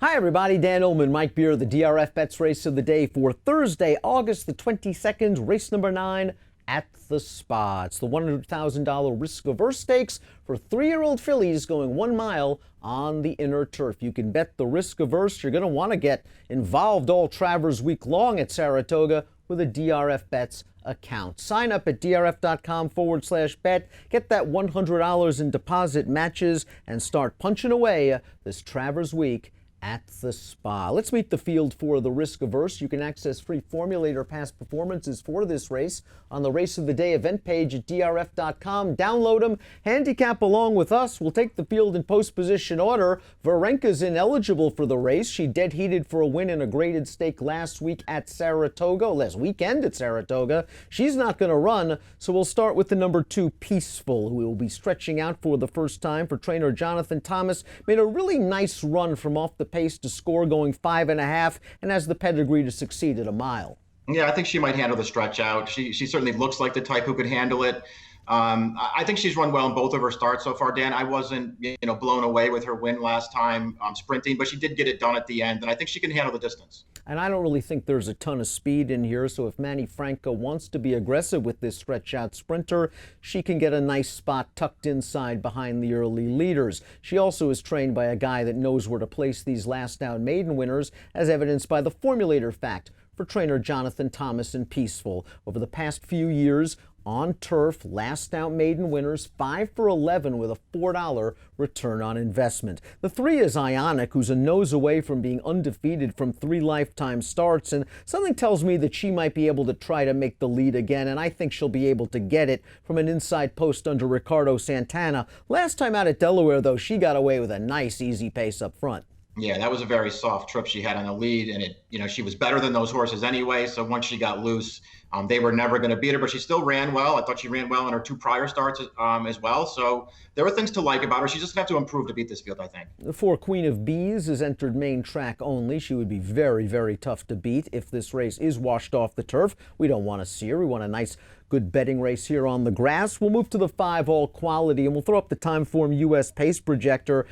Hi everybody, Dan Illman, Mike Beer, the DRFBets Race of the Day for Thursday, August the 22nd, race number 9 at the Spa. It's the $100,000 Riskaverse Stakes for 3-year-old fillies going 1 mile on the inner turf. You can bet the Riskaverse. You're going to want to get involved all Travers week long at Saratoga with a DRFBets account. Sign up at drf.com/bet. Get that $100 in deposit matches and start punching away this Travers week at the Spa. Let's meet the field for the Riskaverse. You can access free formulator past performances for this race on the Race of the Day event page at drf.com. Download them, handicap along with us. We'll take the field in post position order. Varenka's ineligible for the race. She dead heated for a win in a graded stake last weekend at Saratoga. She's not going to run, so we'll start with the number 2, Peaceful, who will be stretching out for the first time for trainer Jonathan Thomas. Made a really nice run from off the pace to score, going 5.5, and has the pedigree to succeed at a mile. Yeah, I think she might handle the stretch out. She certainly looks like the type who could handle it. I think she's run well in both of her starts so far, Dan. I wasn't, blown away with her win last time sprinting, but she did get it done at the end, and I think she can handle the distance. And I don't really think there's a ton of speed in here, so if Manny Franco wants to be aggressive with this stretch-out sprinter, she can get a nice spot tucked inside behind the early leaders. She also is trained by a guy that knows where to place these last-out maiden winners, as evidenced by the formulator fact for trainer Jonathan Thomas and Peaceful. Over the past few years, on turf, last out maiden winners, 5 for 11 with a $4 return on investment. The 3 is Ionic, who's a nose away from being undefeated from 3 lifetime starts, and something tells me that she might be able to try to make the lead again, and I think she'll be able to get it from an inside post under Ricardo Santana. Last time out at Delaware, though, she got away with a nice, easy pace up front. Yeah, that was a very soft trip she had on the lead, and she was better than those horses anyway. So once she got loose, they were never going to beat her, but she still ran well. I thought she ran well in her 2 prior starts as well. So there were things to like about her. She's just going to have to improve to beat this field, I think. The 4 Queen of Bees is entered main track only. She would be very, very tough to beat if this race is washed off the turf. We don't want to see her. We want a nice, good betting race here on the grass. We'll move to the 5 All Quality, and we'll throw up the Timeform US Pace Projector.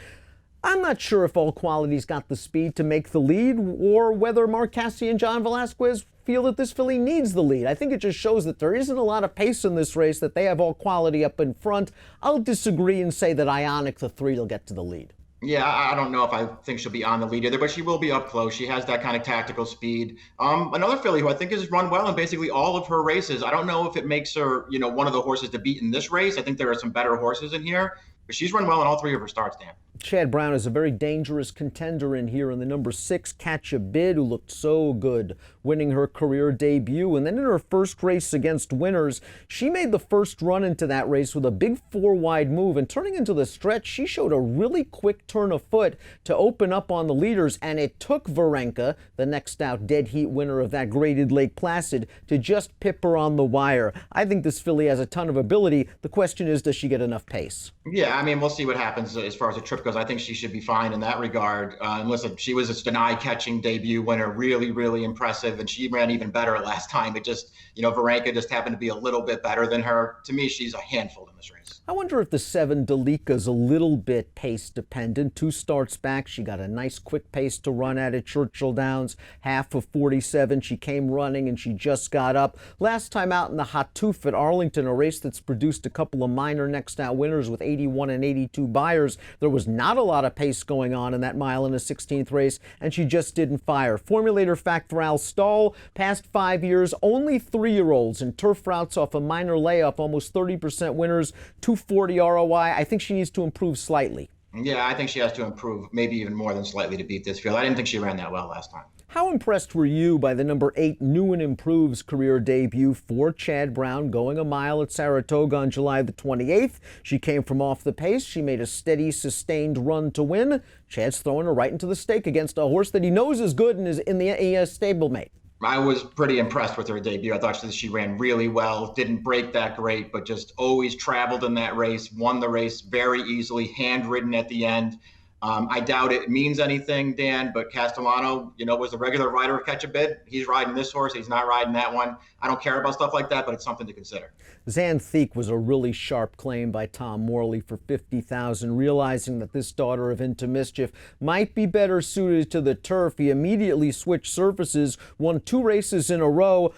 I'm not sure if All Quality's got the speed to make the lead, or whether Mark Cassidy and John Velasquez feel that this filly needs the lead. I think it just shows that there isn't a lot of pace in this race, that they have All Quality up in front. I'll disagree and say that Ionic, the 3, will get to the lead. Yeah, I don't know if I think she'll be on the lead either, but she will be up close. She has that kind of tactical speed. Another filly who I think has run well in basically all of her races. I don't know if it makes her, one of the horses to beat in this race. I think there are some better horses in here, but she's run well in all 3 of her starts, Dan. Chad Brown is a very dangerous contender in here in the number 6, Catch a Bid, who looked so good winning her career debut. And then in her first race against winners, she made the first run into that race with a big 4-wide move. And turning into the stretch, she showed a really quick turn of foot to open up on the leaders. And it took Varenka, the next out dead heat winner of that graded Lake Placid, to just pip her on the wire. I think this filly has a ton of ability. The question is, does she get enough pace? Yeah, I mean, we'll see what happens as far as the trip goes. I think she should be fine in that regard. Listen, she was just an eye-catching debut winner, really, really impressive, and she ran even better last time. It just, Varenka just happened to be a little bit better than her. To me, she's a handful in this race. I wonder if the 7 Delika's a little bit pace dependent. 2 starts back, she got a nice quick pace to run at Churchill Downs, half of 47. She came running and she just got up. Last time out in the Hot Tooth at Arlington, a race that's produced a couple of minor next out winners with 81 and 82 buyers, there was not a lot of pace going on in that mile in a 16th race, and she just didn't fire. Formulator fact for Al Stahl, past 5 years, only 3-year-olds in turf routes off a minor layup, almost 30% winners, 240 ROI. I think she needs to improve slightly. Yeah, I think she has to improve, maybe even more than slightly, to beat this field. I didn't think she ran that well last time. How impressed were you by the number 8 New and Improved's career debut for Chad Brown, going a mile at Saratoga on July the 28th? She came from off the pace. She made a steady, sustained run to win. Chad's throwing her right into the stake against a horse that he knows is good and is in the stablemate. I was pretty impressed with her debut. I thought she ran really well, didn't break that great, but just always traveled in that race, won the race very easily, handwritten at the end. I doubt it means anything, Dan, but Castellano, was the regular rider of Catch a Bid. He's riding this horse. He's not riding that one. I don't care about stuff like that, but it's something to consider. Xanthique was a really sharp claim by Tom Morley for $50,000, realizing that this daughter of Into Mischief might be better suited to the turf. He immediately switched surfaces, won 2 races in a row.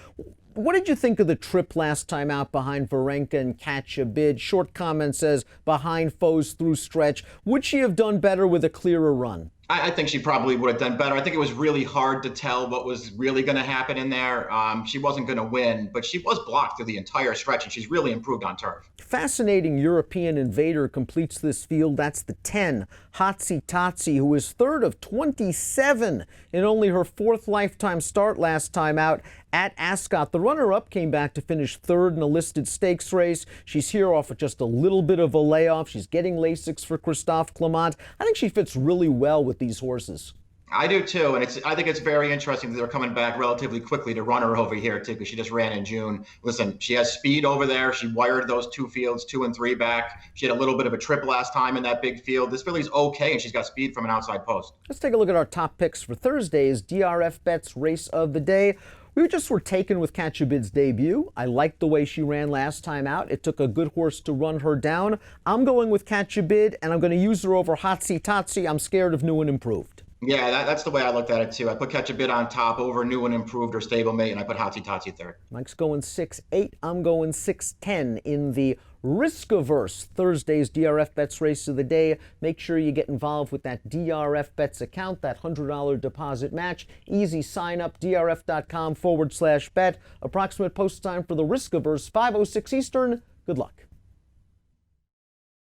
What did you think of the trip last time out behind Varenka and Catch a Bid? Short comment says, behind foes through stretch. Would she have done better with a clearer run? I think she probably would have done better. I think it was really hard to tell what was really going to happen in there. She wasn't going to win, but she was blocked through the entire stretch, and she's really improved on turf. Fascinating European invader completes this field. That's the 10, Hotsy Totsy, who is third of 27 in only her 4th lifetime start last time out at Ascot. The runner-up came back to finish 3rd in a listed stakes race. She's here off of just a little bit of a layoff. She's getting Lasix for Christophe Clement. I think she fits really well with these horses. I do too, and I think it's very interesting that they're coming back relatively quickly to run her over here too, because she just ran in June. Listen, she has speed over there. She wired those 2 fields, 2 and 3 back. She had a little bit of a trip last time in that big field. This filly's okay, and she's got speed from an outside post. Let's take a look at our top picks for Thursday's DRFBets Race of the Day. We were taken with Catch a Bid's debut. I liked the way she ran last time out. It took a good horse to run her down. I'm going with Catch a Bid, and I'm going to use her over Hotsy Totsy. I'm scared of New and Improved. Yeah, that's the way I looked at it too. I put Catch a Bid on top over New and Improved or Stablemate, and I put Hotsy Totsy third. Mike's going 6-8. I'm going 6-10 in the Riskaverse Thursday's DRFBets Race of the Day. Make sure you get involved with that DRFBets account, that $100 deposit match. Easy sign up, drf.com/bet. Approximate post time for the Riskaverse, 5:06 Eastern. Good luck.